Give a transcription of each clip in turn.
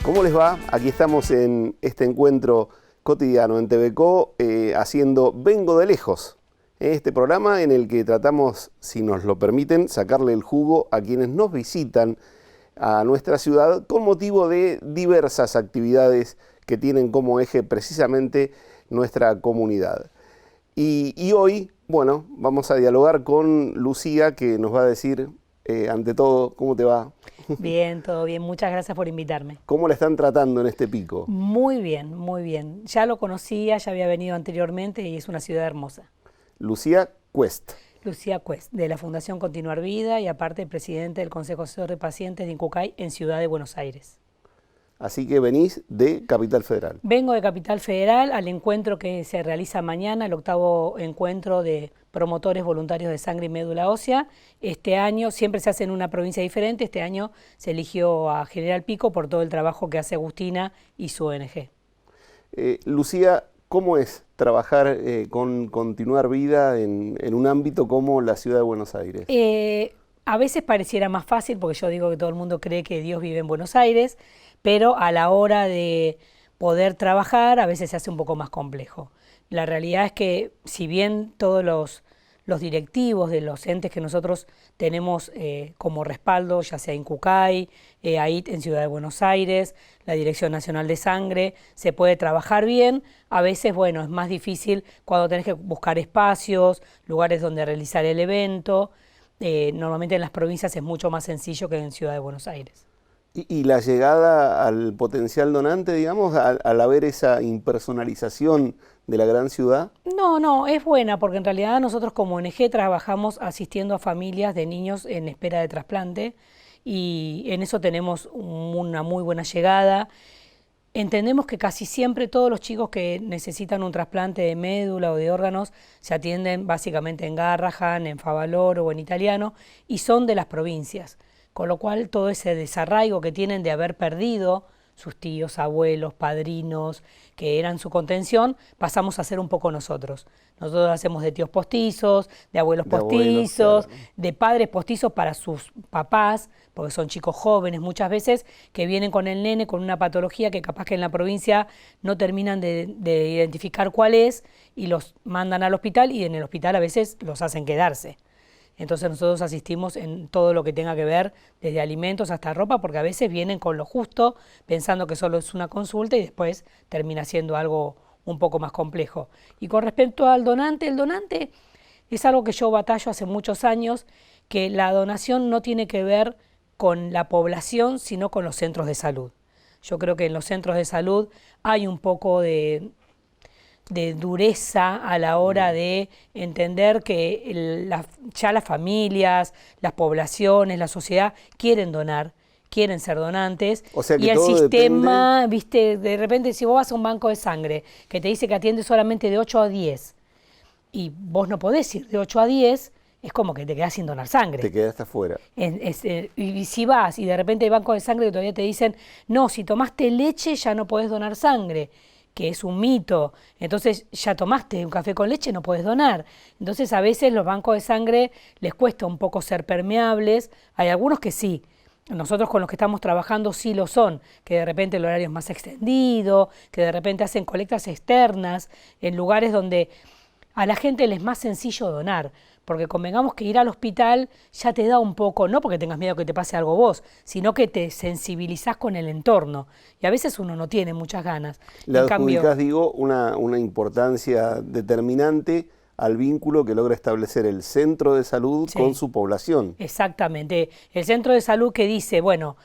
¿Cómo les va? Aquí estamos en este encuentro cotidiano en TVCO haciendo Vengo de Lejos. Este programa en el que tratamos, si nos lo permiten, sacarle el jugo a quienes nos visitan a nuestra ciudad con motivo de diversas actividades que tienen como eje precisamente nuestra comunidad. Y hoy, bueno, vamos a dialogar con Lucía, que nos va a decir, ante todo, ¿cómo te va? Bien, todo bien. Muchas gracias por invitarme. ¿Cómo la están tratando en este pico? Muy bien, muy bien. Ya lo conocía, ya había venido anteriormente y es una ciudad hermosa. Lucía Cuest. Lucía Cuest, de la Fundación Continuar Vida y aparte presidente del Consejo Asesor de Pacientes de Incucay en Ciudad de Buenos Aires. Así que venís de Capital Federal. Vengo de Capital Federal al encuentro que se realiza mañana, el 8º encuentro de promotores voluntarios de sangre y médula ósea. Este año siempre se hace en una provincia diferente, este año se eligió a General Pico por todo el trabajo que hace Agustina y su ONG. Lucía, ¿cómo es trabajar con Continuar Vida en un ámbito como la ciudad de Buenos Aires? A veces pareciera más fácil, porque yo digo que todo el mundo cree que Dios vive en Buenos Aires, pero a la hora de poder trabajar a veces se hace un poco más complejo. La realidad es que si bien todos los directivos de los entes que nosotros tenemos como respaldo, ya sea Incucay, AIT en Ciudad de Buenos Aires, la Dirección Nacional de Sangre, se puede trabajar bien. A veces, bueno, es más difícil cuando tenés que buscar espacios, lugares donde realizar el evento. Normalmente en las provincias es mucho más sencillo que en Ciudad de Buenos Aires. ¿Y la llegada al potencial donante, digamos, al haber esa impersonalización de la gran ciudad? No, es buena porque en realidad nosotros como ONG trabajamos asistiendo a familias de niños en espera de trasplante y en eso tenemos una muy buena llegada. Entendemos que casi siempre todos los chicos que necesitan un trasplante de médula o de órganos se atienden básicamente en Garrahan, en Favaloro o en Italiano y son de las provincias, con lo cual todo ese desarraigo que tienen de haber perdido sus tíos, abuelos, padrinos, que eran su contención, pasamos a ser un poco nosotros. Nosotros hacemos de tíos postizos, de abuelos postizos, claro, de padres postizos para sus papás, porque son chicos jóvenes muchas veces, que vienen con el nene con una patología que capaz que en la provincia no terminan de identificar cuál es, y los mandan al hospital, y en el hospital a veces los hacen quedarse. Entonces nosotros asistimos en todo lo que tenga que ver, desde alimentos hasta ropa, porque a veces vienen con lo justo, pensando que solo es una consulta y después termina siendo algo un poco más complejo. Y con respecto al donante, el donante es algo que yo batallo hace muchos años, que la donación no tiene que ver con la población, sino con los centros de salud. Yo creo que en los centros de salud hay un poco de dureza a la hora de entender que ya las familias, las poblaciones, la sociedad quieren donar, quieren ser donantes, o sea que y el todo sistema, depende... viste, de repente si vos vas a un banco de sangre que te dice que atiende solamente de 8 a 10 y vos no podés ir de 8 a 10, es como que te quedás sin donar sangre. Te quedaste afuera. Y si vas y de repente hay bancos de sangre que todavía te dicen, no, si tomaste leche ya no podés donar sangre, que es un mito. Entonces ya tomaste un café con leche, no puedes donar. Entonces a veces los bancos de sangre les cuesta un poco ser permeables. Hay algunos que sí. Nosotros con los que estamos trabajando sí lo son, que de repente el horario es más extendido, que de repente hacen colectas externas en lugares donde a la gente les es más sencillo donar, porque convengamos que ir al hospital ya te da un poco, no porque tengas miedo que te pase algo vos, sino que te sensibilizás con el entorno, y a veces uno no tiene muchas ganas. Le adjudicás, digo, una importancia determinante al vínculo que logra establecer el centro de salud con su población. Exactamente. El centro de salud que dice, bueno,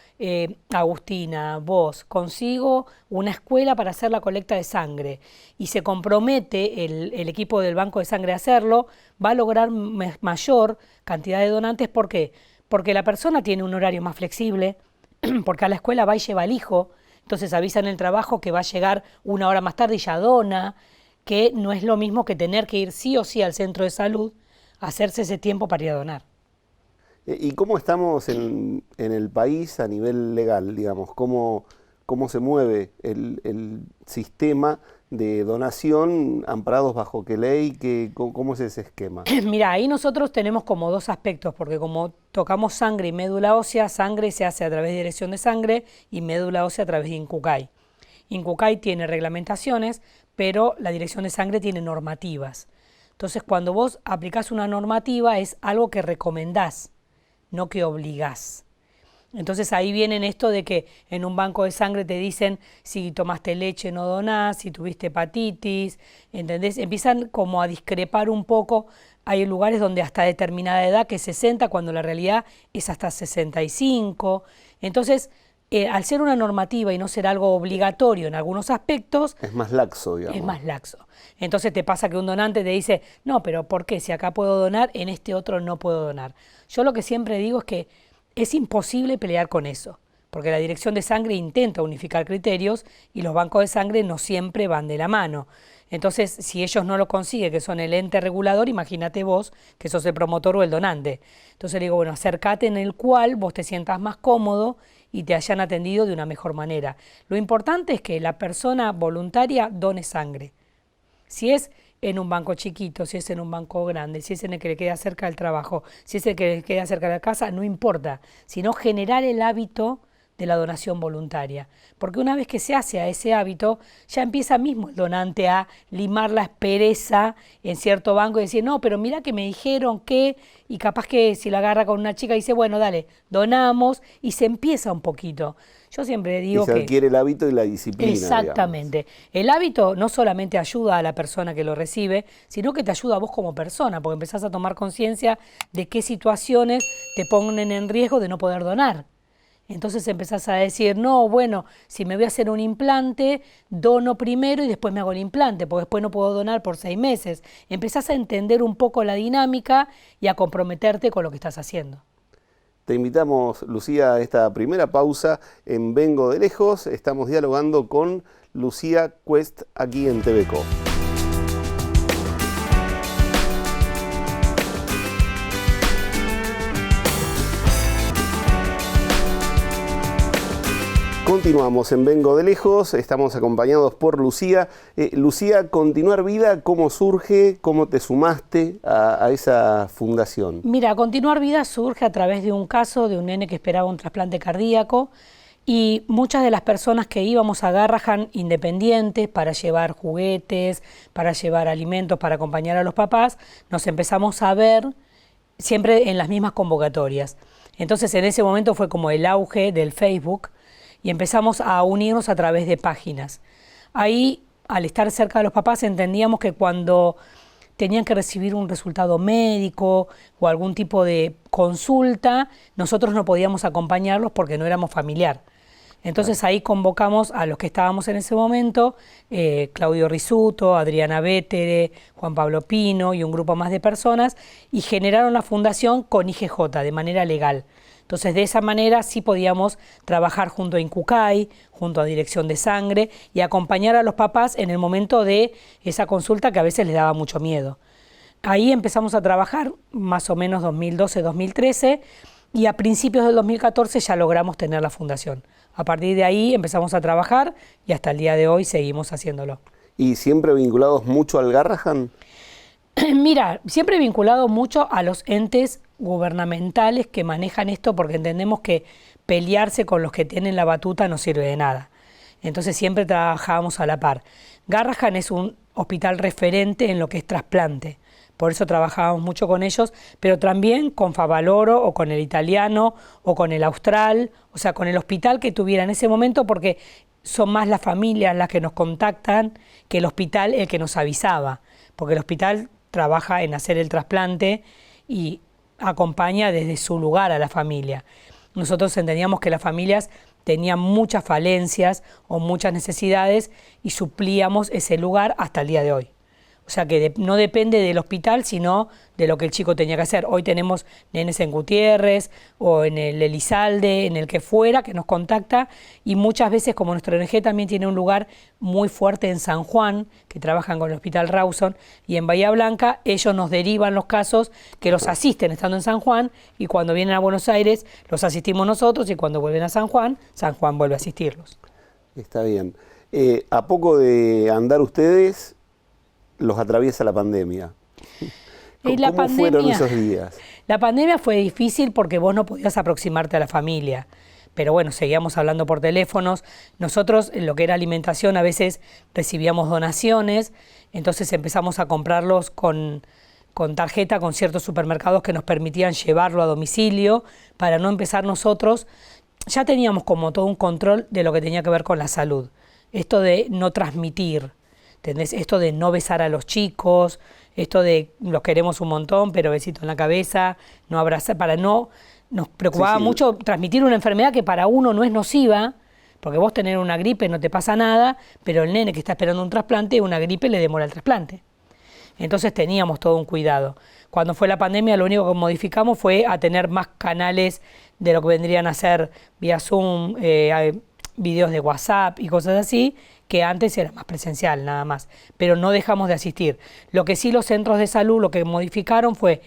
Agustina, vos, consigo una escuela para hacer la colecta de sangre, y se compromete el equipo del banco de sangre a hacerlo, va a lograr mayor cantidad de donantes. ¿Por qué? Porque la persona tiene un horario más flexible, porque a la escuela va y lleva al hijo, entonces avisan en el trabajo que va a llegar una hora más tarde y ya dona, que no es lo mismo que tener que ir sí o sí al centro de salud a hacerse ese tiempo para ir a donar. ¿Y cómo estamos en el país a nivel legal, digamos? ¿Cómo cómo se mueve el sistema de donación, amparados bajo qué ley, cómo es ese esquema. Mira, ahí nosotros tenemos como dos aspectos, porque como tocamos sangre y médula ósea, sangre se hace a través de dirección de sangre y médula ósea a través de INCUCAI. INCUCAI tiene reglamentaciones, pero la dirección de sangre tiene normativas. Entonces, cuando vos aplicás una normativa es algo que recomendás, no que obligás. Entonces ahí viene esto de que en un banco de sangre te dicen si tomaste leche no donás, si tuviste hepatitis, ¿entendés? Empiezan como a discrepar un poco. Hay lugares donde hasta determinada edad, que es 60, cuando la realidad es hasta 65. Entonces, al ser una normativa y no ser algo obligatorio en algunos aspectos... Es más laxo, digamos. Es más laxo. Entonces te pasa que un donante te dice, no, pero ¿por qué? Si acá puedo donar, en este otro no puedo donar. Yo lo que siempre digo es que es imposible pelear con eso, porque la dirección de sangre intenta unificar criterios y los bancos de sangre no siempre van de la mano. Entonces, si ellos no lo consiguen, que son el ente regulador, imagínate vos que sos el promotor o el donante. Entonces le digo, bueno, acércate en el cual vos te sientas más cómodo y te hayan atendido de una mejor manera. Lo importante es que la persona voluntaria done sangre. Si es en un banco chiquito, si es en un banco grande, si es en el que le queda cerca del trabajo, si es el que le queda cerca de la casa, no importa, sino generar el hábito de la donación voluntaria. Porque una vez que se hace a ese hábito, ya empieza mismo el donante a limar la aspereza en cierto banco y decir, no, pero mira que me dijeron que, y capaz que si la agarra con una chica dice, bueno, dale, donamos, y se empieza un poquito. Yo siempre digo que... Y se adquiere el hábito y la disciplina. Exactamente. Digamos. El hábito no solamente ayuda a la persona que lo recibe, sino que te ayuda a vos como persona, porque empezás a tomar conciencia de qué situaciones te ponen en riesgo de no poder donar. Entonces empezás a decir, no, bueno, si me voy a hacer un implante, dono primero y después me hago el implante, porque después no puedo donar por 6 meses. Empezás a entender un poco la dinámica y a comprometerte con lo que estás haciendo. Te invitamos, Lucía, a esta primera pausa en Vengo de Lejos. Estamos dialogando con Lucía Quest aquí en TVCO. Continuamos en Vengo de Lejos, estamos acompañados por Lucía. Lucía, Continuar Vida, ¿cómo surge? ¿Cómo te sumaste a esa fundación? Mira, Continuar Vida surge a través de un caso de un nene que esperaba un trasplante cardíaco y muchas de las personas que íbamos a Garrahan independientes para llevar juguetes, para llevar alimentos, para acompañar a los papás, nos empezamos a ver siempre en las mismas convocatorias. Entonces en ese momento fue como el auge del Facebook, y empezamos a unirnos a través de páginas. Ahí, al estar cerca de los papás, entendíamos que cuando tenían que recibir un resultado médico o algún tipo de consulta, nosotros no podíamos acompañarlos porque no éramos familiar. Entonces ahí convocamos a los que estábamos en ese momento, Claudio Risuto, Adriana Vétere, Juan Pablo Pino y un grupo más de personas, y generaron la fundación con IGJ de manera legal. Entonces, de esa manera sí podíamos trabajar junto a INCUCAI, junto a Dirección de Sangre y acompañar a los papás en el momento de esa consulta que a veces les daba mucho miedo. Ahí empezamos a trabajar más o menos 2012-2013 y a principios del 2014 ya logramos tener la fundación. A partir de ahí empezamos a trabajar y hasta el día de hoy seguimos haciéndolo. ¿Y siempre vinculados mucho al Garrahan? Mira, siempre vinculado mucho a los entes gubernamentales que manejan esto porque entendemos que pelearse con los que tienen la batuta no sirve de nada. Entonces siempre trabajábamos a la par. Garrahan es un hospital referente en lo que es trasplante, por eso trabajábamos mucho con ellos, pero también con Favaloro o con el Italiano o con el Austral, o sea, con el hospital que tuviera en ese momento, porque son más las familias las que nos contactan que el hospital el que nos avisaba, porque el hospital trabaja en hacer el trasplante y acompaña desde su lugar a la familia. Nosotros entendíamos que las familias tenían muchas falencias o muchas necesidades y suplíamos ese lugar hasta el día de hoy. O sea que no depende del hospital, sino de lo que el chico tenía que hacer. Hoy tenemos nenes en Gutiérrez o en el Elizalde, en el que fuera, que nos contacta, y muchas veces, como nuestro ONG también tiene un lugar muy fuerte en San Juan, que trabajan con el Hospital Rawson, y en Bahía Blanca, ellos nos derivan los casos que los asisten estando en San Juan, y cuando vienen a Buenos Aires los asistimos nosotros, y cuando vuelven a San Juan vuelve a asistirlos. Está bien. A poco de andar ustedes, los atraviesa la pandemia. Y la ¿Cómo fueron esos días? La pandemia fue difícil porque vos no podías aproximarte a la familia. Pero bueno, seguíamos hablando por teléfonos. Nosotros, en lo que era alimentación, a veces recibíamos donaciones, entonces empezamos a comprarlos con tarjeta, con ciertos supermercados que nos permitían llevarlo a domicilio para no empezar nosotros. Ya teníamos como todo un control de lo que tenía que ver con la salud. Esto de no transmitir, ¿entendés? Esto de no besar a los chicos, esto de los queremos un montón, pero besito en la cabeza, no abrazar, para no... Nos preocupaba mucho transmitir una enfermedad que para uno no es nociva, porque vos tener una gripe no te pasa nada, pero el nene que está esperando un trasplante, una gripe le demora el trasplante. Entonces teníamos todo un cuidado. Cuando fue la pandemia, lo único que modificamos fue a tener más canales de lo que vendrían a ser vía Zoom, videos de WhatsApp y cosas así, que antes era más presencial nada más. Pero no dejamos de asistir. Lo que sí los centros de salud lo que modificaron fue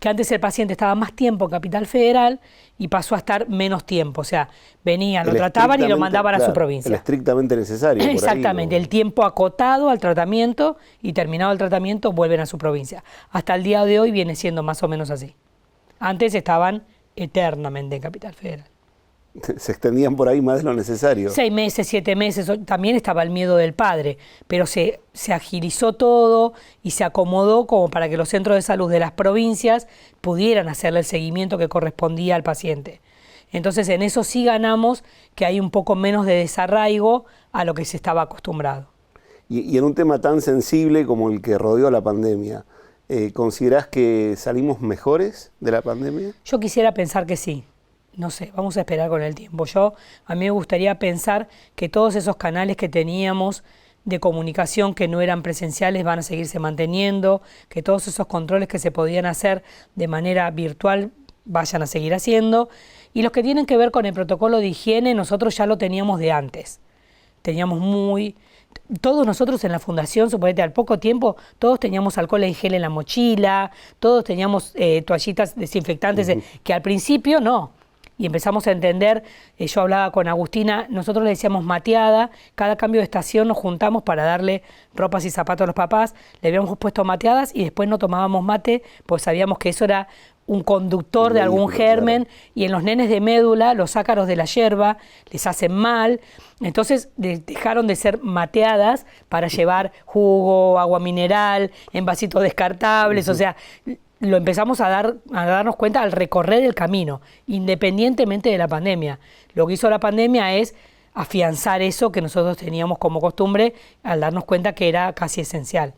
que antes el paciente estaba más tiempo en Capital Federal y pasó a estar menos tiempo. O sea, venían, lo trataban y lo mandaban a su provincia. El estrictamente necesario. Exactamente, el tiempo acotado al tratamiento y terminado el tratamiento vuelven a su provincia. Hasta el día de hoy viene siendo más o menos así. Antes estaban eternamente en Capital Federal. Se extendían por ahí más de lo necesario. 6 meses, 7 meses, también estaba el miedo del padre, pero se agilizó todo y se acomodó como para que los centros de salud de las provincias pudieran hacerle el seguimiento que correspondía al paciente. Entonces en eso sí ganamos que hay un poco menos de desarraigo a lo que se estaba acostumbrado. Y en un tema tan sensible como el que rodeó la pandemia, ¿considerás que salimos mejores de la pandemia? Yo quisiera pensar que sí. No sé, vamos a esperar con el tiempo. A mí me gustaría pensar que todos esos canales que teníamos de comunicación que no eran presenciales van a seguirse manteniendo, que todos esos controles que se podían hacer de manera virtual vayan a seguir haciendo. Y los que tienen que ver con el protocolo de higiene, nosotros ya lo teníamos de antes. Todos nosotros en la fundación, suponete, al poco tiempo, todos teníamos alcohol en gel en la mochila, todos teníamos toallitas desinfectantes, que al principio no. Y empezamos a entender, yo hablaba con Agustina, nosotros le decíamos mateada, cada cambio de estación nos juntamos para darle ropas y zapatos a los papás, le habíamos puesto mateadas y después no tomábamos mate, pues sabíamos que eso era un conductor de algún germen, claro. Y en los nenes de médula, los ácaros de la yerba les hacen mal, entonces dejaron de ser mateadas para llevar jugo, agua mineral, en vasitos descartables, o sea... Lo empezamos a darnos cuenta al recorrer el camino, independientemente de la pandemia. Lo que hizo la pandemia es afianzar eso que nosotros teníamos como costumbre al darnos cuenta que era casi esencial.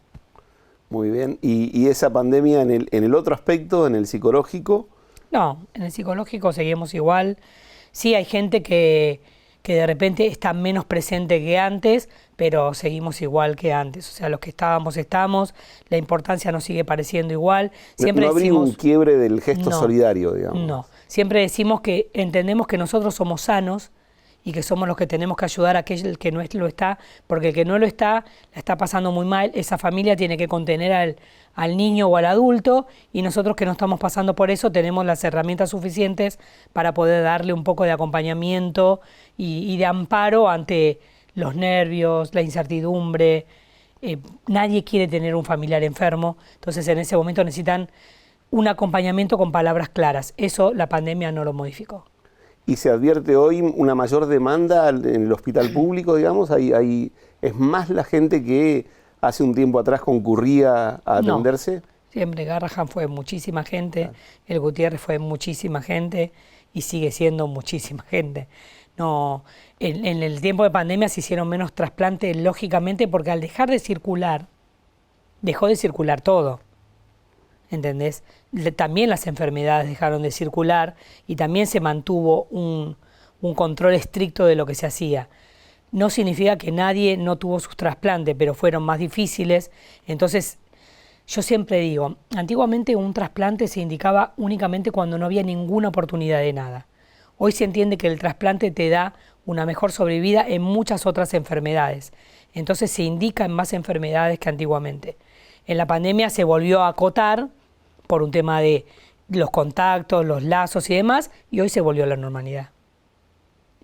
Muy bien. ¿Y esa pandemia en el otro aspecto, en el psicológico? No, en el psicológico seguimos igual. Sí, hay gente que de repente está menos presente que antes, pero seguimos igual que antes. O sea, los que estamos, la importancia nos sigue pareciendo igual. Siempre no habría un quiebre del gesto solidario, digamos. No, siempre decimos que entendemos que nosotros somos sanos y que somos los que tenemos que ayudar a aquel que no lo está, porque el que no lo está, la está pasando muy mal, esa familia tiene que contener al niño o al adulto, y nosotros que no estamos pasando por eso tenemos las herramientas suficientes para poder darle un poco de acompañamiento y de amparo ante los nervios, la incertidumbre. Nadie quiere tener un familiar enfermo, entonces en ese momento necesitan un acompañamiento con palabras claras. Eso la pandemia no lo modificó. ¿Y se advierte hoy una mayor demanda en el hospital público, digamos? ¿Es más la gente que hace un tiempo atrás concurría a atenderse? No, siempre Garrahan fue muchísima gente, el Gutiérrez fue muchísima gente y sigue siendo muchísima gente. No, en el tiempo de pandemia se hicieron menos trasplantes, lógicamente, porque al dejar de circular, dejó de circular todo. ¿Entendés? También las enfermedades dejaron de circular y también se mantuvo un control estricto de lo que se hacía. No significa que nadie no tuvo sus trasplantes, pero fueron más difíciles. Entonces, yo siempre digo, antiguamente un trasplante se indicaba únicamente cuando no había ninguna oportunidad de nada. Hoy se entiende que el trasplante te da una mejor sobrevida en muchas otras enfermedades. Entonces se indica en más enfermedades que antiguamente. En la pandemia se volvió a acotar por un tema de los contactos, los lazos y demás, y hoy se volvió a la normalidad.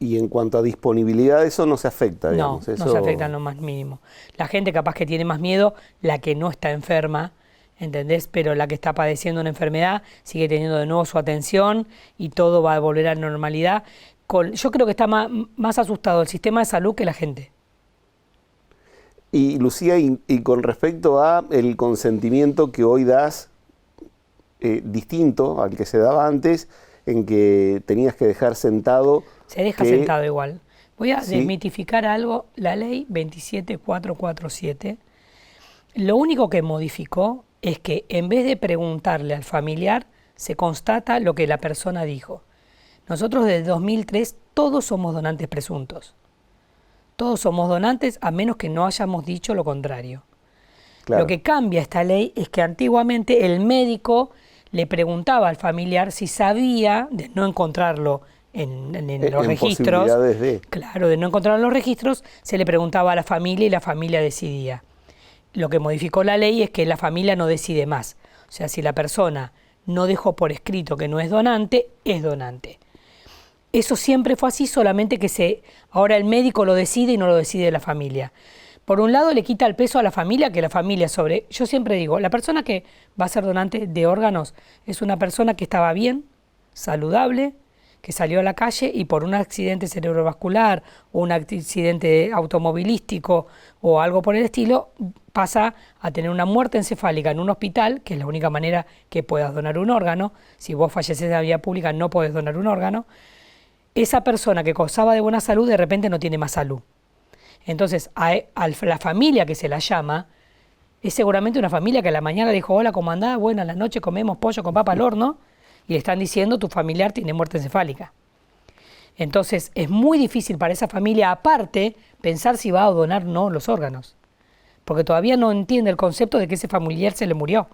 Y en cuanto a disponibilidad, eso no se afecta, No, digamos. no Eso... se afecta en lo más mínimo. La gente capaz que tiene más miedo, la que no está enferma, ¿entendés? Pero la que está padeciendo una enfermedad sigue teniendo de nuevo su atención y todo va a volver a la normalidad. Yo creo que está más asustado el sistema de salud que la gente. Y Lucía, y con respecto a el consentimiento que hoy das, distinto al que se daba antes, en que tenías que dejar sentado... Se deja sentado igual. Voy a desmitificar algo, la ley 27447, lo único que modificó es que en vez de preguntarle al familiar, se constata lo que la persona dijo. Nosotros desde 2003 todos somos donantes presuntos. Todos somos donantes a menos que no hayamos dicho lo contrario. Claro. Lo que cambia esta ley es que antiguamente el médico le preguntaba al familiar si sabía, de no encontrarlo en los registros, claro, de no encontrarlo en los registros, se le preguntaba a la familia y la familia decidía. Lo que modificó la ley es que la familia no decide más. O sea, si la persona no dejó por escrito que no es donante, es donante. Eso siempre fue así, solamente que ahora el médico lo decide y no lo decide la familia. Por un lado le quita el peso a la familia, que la familia yo siempre digo, la persona que va a ser donante de órganos es una persona que estaba bien, saludable, que salió a la calle y por un accidente cerebrovascular o un accidente automovilístico o algo por el estilo, pasa a tener una muerte encefálica en un hospital, que es la única manera que puedas donar un órgano. Si vos falleces en la vía pública no podés donar un órgano. Esa persona que gozaba de buena salud de repente no tiene más salud. Entonces, a la familia que se la llama, es seguramente una familia que a la mañana le dijo, hola, ¿cómo andás? Bueno, a la noche comemos pollo con papa al horno, y le están diciendo, tu familiar tiene muerte encefálica. Entonces, es muy difícil para esa familia, aparte, pensar si va a donar o no los órganos, porque todavía no entiende el concepto de que ese familiar se le murió.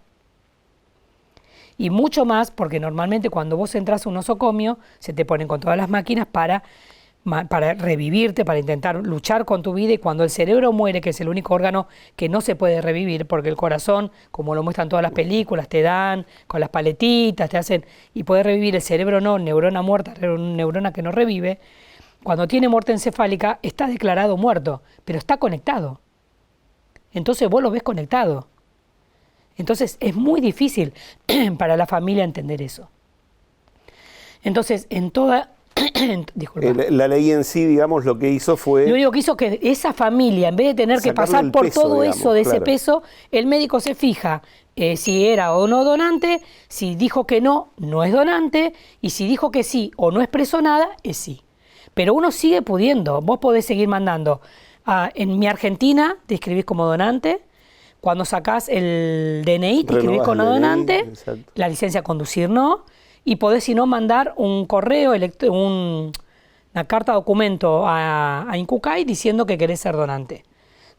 Y mucho más porque normalmente cuando vos entras a un nosocomio, se te ponen con todas las máquinas para revivirte, para intentar luchar con tu vida, y cuando el cerebro muere, que es el único órgano que no se puede revivir, porque el corazón, como lo muestran todas las películas, te dan con las paletitas, te hacen, y poder revivir el cerebro no, neurona muerta, neurona que no revive, cuando tiene muerte encefálica está declarado muerto, pero está conectado. Entonces vos lo ves conectado. Entonces es muy difícil para la familia entender eso. Entonces, en toda... La ley en sí, digamos, lo que hizo fue... Lo único que hizo que esa familia, en vez de tener que pasar por todo eso de ese peso, el médico se fija si era o no donante, si dijo que no, no es donante, y si dijo que sí o no expresó nada, es sí. Pero uno sigue pudiendo, vos podés seguir mandando. En Mi Argentina te inscribís como donante, cuando sacás el DNI te inscribís como donante, exacto. La licencia a conducir no, y podés, si no, mandar un correo, una carta documento a Incucay diciendo que querés ser donante.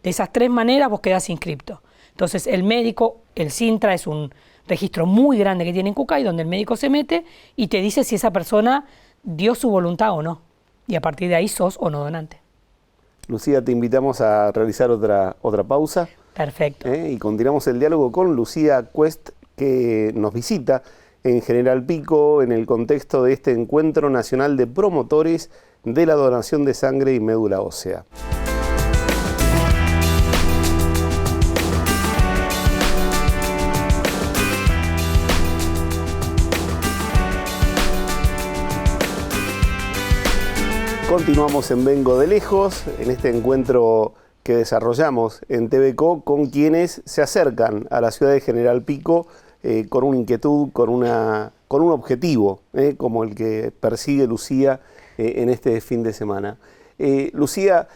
De esas tres maneras vos quedás inscripto. Entonces el médico, el Sintra es un registro muy grande que tiene Incucay, donde el médico se mete y te dice si esa persona dio su voluntad o no. Y a partir de ahí sos o no donante. Lucía, te invitamos a realizar otra pausa. Perfecto. Y continuamos el diálogo con Lucía Quest, que nos visita en General Pico en el contexto de este Encuentro Nacional de Promotores de la Donación de Sangre y Médula Ósea. Continuamos en Vengo de Lejos, en este encuentro que desarrollamos en TVCO con quienes se acercan a la ciudad de General Pico con una inquietud, con un objetivo, como el que persigue Lucía en este fin de semana. Lucía,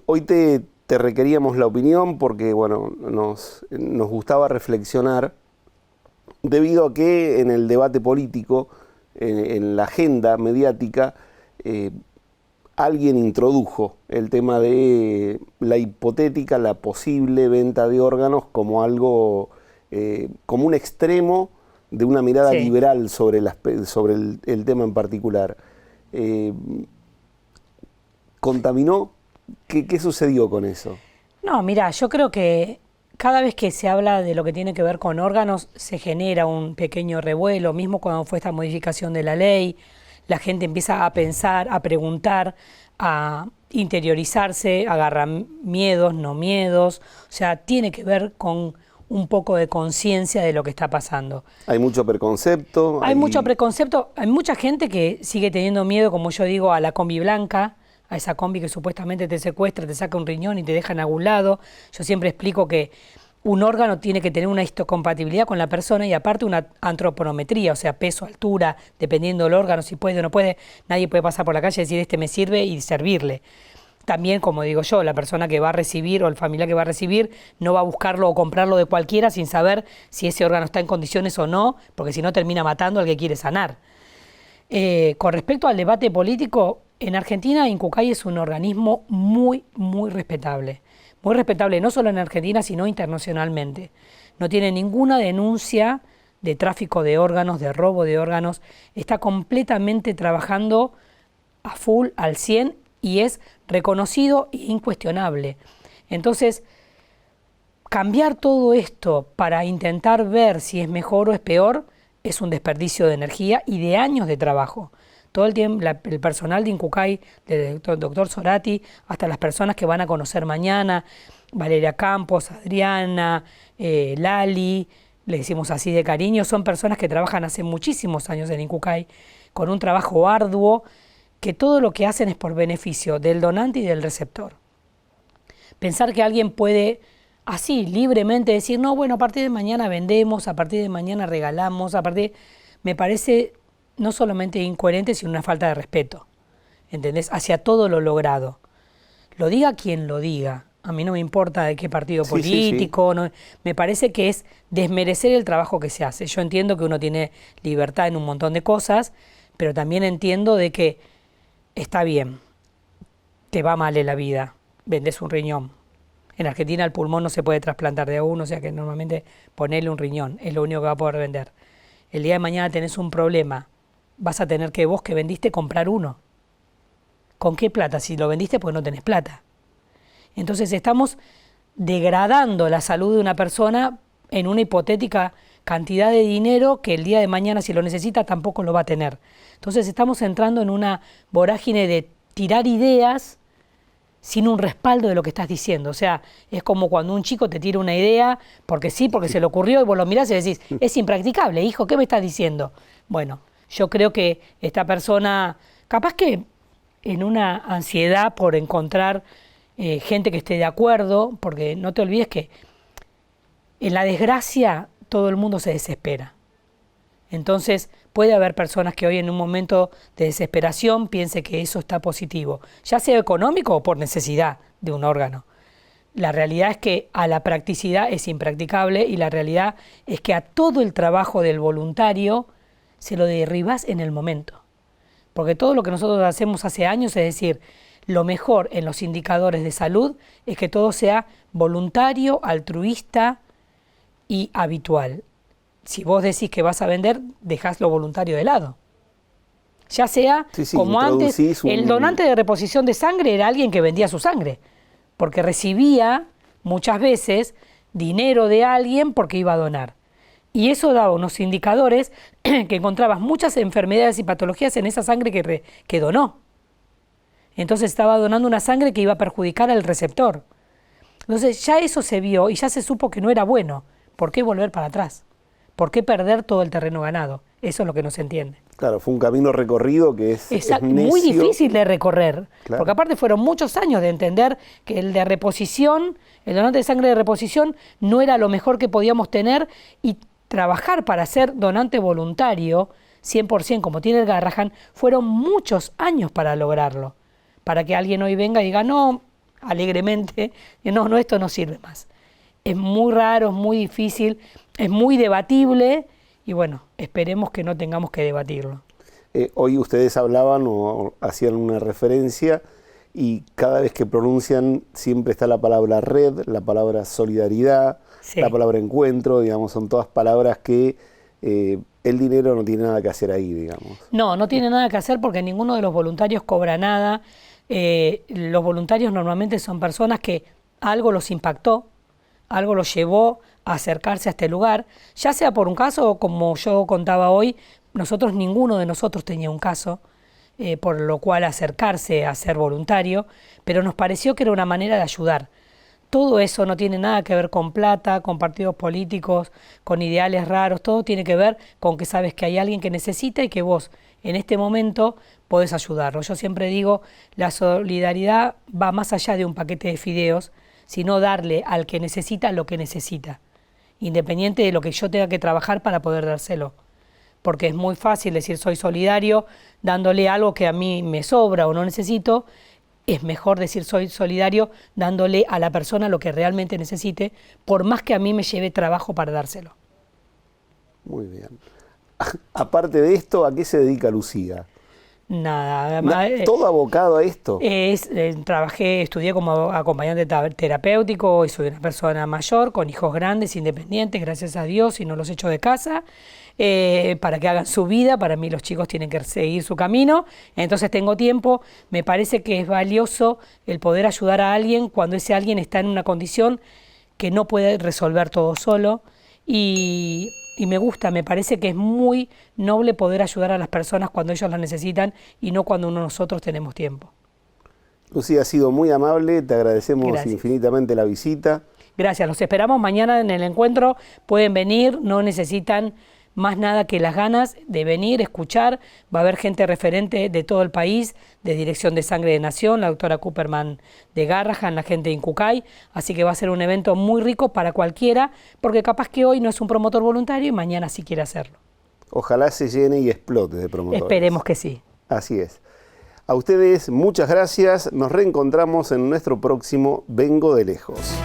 hoy te requeríamos la opinión porque bueno, nos gustaba reflexionar debido a que en el debate político, en la agenda mediática, alguien introdujo el tema de la hipotética, la posible venta de órganos como algo, como un extremo de una mirada liberal sobre el tema en particular. ¿Contaminó? ¿Qué sucedió con eso? No, mira, yo creo que cada vez que se habla de lo que tiene que ver con órganos se genera un pequeño revuelo, mismo cuando fue esta modificación de la ley. la gente empieza a pensar, a preguntar, a interiorizarse, agarra miedos, no miedos, o sea, tiene que ver con un poco de conciencia de lo que está pasando. Hay mucho preconcepto. Hay mucho preconcepto, hay mucha gente que sigue teniendo miedo, como yo digo, a la combi blanca, a esa combi que supuestamente te secuestra, te saca un riñón y te deja en algún lado. Yo siempre explico que un órgano tiene que tener una histocompatibilidad con la persona y aparte una antropometría, o sea, peso, altura, dependiendo del órgano, si puede o no puede. Nadie puede pasar por la calle y decir este me sirve y servirle. También, como digo yo, la persona que va a recibir o el familiar que va a recibir no va a buscarlo o comprarlo de cualquiera sin saber si ese órgano está en condiciones o no, porque si no termina matando al que quiere sanar. Con respecto al debate político, en Argentina Incucay es un organismo muy, muy respetable. Muy respetable no solo en Argentina, sino internacionalmente. No tiene ninguna denuncia de tráfico de órganos, de robo de órganos. Está completamente trabajando a full, al 100, y es reconocido e incuestionable. Entonces, cambiar todo esto para intentar ver si es mejor o es peor es un desperdicio de energía y de años de trabajo. Todo el tiempo, el personal de Incucay, del doctor Zorati, hasta las personas que van a conocer mañana, Valeria Campos, Adriana, Lali, le decimos así de cariño, son personas que trabajan hace muchísimos años en Incucay, con un trabajo arduo, que todo lo que hacen es por beneficio del donante y del receptor. Pensar que alguien puede así libremente decir, no, bueno, a partir de mañana vendemos, a partir de mañana regalamos, me parece no solamente incoherente, sino una falta de respeto, ¿entendés? Hacia todo lo logrado. Lo diga quien lo diga, a mí no me importa de qué partido político, sí. No, me parece que es desmerecer el trabajo que se hace. Yo entiendo que uno tiene libertad en un montón de cosas, pero también entiendo de que está bien, te va mal en la vida, vendés un riñón. En Argentina el pulmón no se puede trasplantar de a uno, o sea que normalmente ponerle un riñón, es lo único que va a poder vender. El día de mañana tenés un problema, vas a tener que vos que vendiste comprar uno. ¿Con qué plata? Si lo vendiste, pues no tenés plata. Entonces estamos degradando la salud de una persona en una hipotética cantidad de dinero que el día de mañana, si lo necesita, tampoco lo va a tener. Entonces estamos entrando en una vorágine de tirar ideas sin un respaldo de lo que estás diciendo. O sea, es como cuando un chico te tira una idea, porque sí, porque se le ocurrió, y vos lo mirás y decís, es impracticable, hijo, ¿qué me estás diciendo? Bueno, yo creo que esta persona, capaz que en una ansiedad por encontrar gente que esté de acuerdo, porque no te olvides que en la desgracia todo el mundo se desespera. Entonces puede haber personas que hoy en un momento de desesperación piense que eso está positivo, ya sea económico o por necesidad de un órgano. La realidad es que a la practicidad es impracticable y la realidad es que a todo el trabajo del voluntario se lo derribás en el momento. Porque todo lo que nosotros hacemos hace años, es decir, lo mejor en los indicadores de salud es que todo sea voluntario, altruista y habitual. Si vos decís que vas a vender, dejás lo voluntario de lado. Ya sea como antes, el donante de reposición de sangre era alguien que vendía su sangre, porque recibía muchas veces dinero de alguien porque iba a donar. Y eso daba unos indicadores que encontrabas muchas enfermedades y patologías en esa sangre que donó. Entonces estaba donando una sangre que iba a perjudicar al receptor. Entonces ya eso se vio y ya se supo que no era bueno. ¿Por qué volver para atrás? ¿Por qué perder todo el terreno ganado? Eso es lo que no se entiende. Claro, fue un camino recorrido que es muy difícil de recorrer, claro. Porque aparte fueron muchos años de entender que el de reposición, el donante de sangre de reposición, no era lo mejor que podíamos tener y trabajar para ser donante voluntario, 100%, como tiene el Garrahan, fueron muchos años para lograrlo. Para que alguien hoy venga y diga, no, alegremente, no, esto no sirve más. Es muy raro, es muy difícil, es muy debatible y bueno, esperemos que no tengamos que debatirlo. Hoy ustedes hablaban o hacían una referencia y cada vez que pronuncian siempre está la palabra red, la palabra solidaridad, sí. La palabra encuentro, digamos, son todas palabras que el dinero no tiene nada que hacer ahí, digamos. No tiene nada que hacer porque ninguno de los voluntarios cobra nada. Los voluntarios normalmente son personas que algo los impactó, algo los llevó a acercarse a este lugar, ya sea por un caso o como yo contaba hoy, ninguno de nosotros tenía un caso, por lo cual acercarse a ser voluntario, pero nos pareció que era una manera de ayudar. Todo eso no tiene nada que ver con plata, con partidos políticos, con ideales raros, todo tiene que ver con que sabes que hay alguien que necesita y que vos en este momento podés ayudarlo. Yo siempre digo, la solidaridad va más allá de un paquete de fideos, sino darle al que necesita lo que necesita, independiente de lo que yo tenga que trabajar para poder dárselo. Porque es muy fácil decir soy solidario dándole algo que a mí me sobra o no necesito. Es mejor decir soy solidario dándole a la persona lo que realmente necesite, por más que a mí me lleve trabajo para dárselo. Muy bien. Aparte de esto, ¿a qué se dedica Lucía? Nada, ¿Todo abocado a esto? Estudié como acompañante terapéutico y soy una persona mayor, con hijos grandes, independientes, gracias a Dios, y no los echo de casa, para que hagan su vida. Para mí los chicos tienen que seguir su camino, entonces tengo tiempo. Me parece que es valioso el poder ayudar a alguien cuando ese alguien está en una condición que no puede resolver todo solo, y me gusta, me parece que es muy noble poder ayudar a las personas cuando ellos las necesitan y no cuando nosotros tenemos tiempo. Lucía, ha sido muy amable, te agradecemos Gracias. infinitamente la visita. Gracias, los esperamos mañana en el encuentro, pueden venir, no necesitan más nada que las ganas de venir, escuchar. Va a haber gente referente de todo el país, de Dirección de Sangre de Nación, la doctora Cooperman de Garrahan, la gente de Incucay, así que va a ser un evento muy rico para cualquiera, porque capaz que hoy no es un promotor voluntario y mañana sí quiere hacerlo. Ojalá se llene y explote de promotores. Esperemos que sí. Así es. A ustedes muchas gracias, nos reencontramos en nuestro próximo Vengo de Lejos.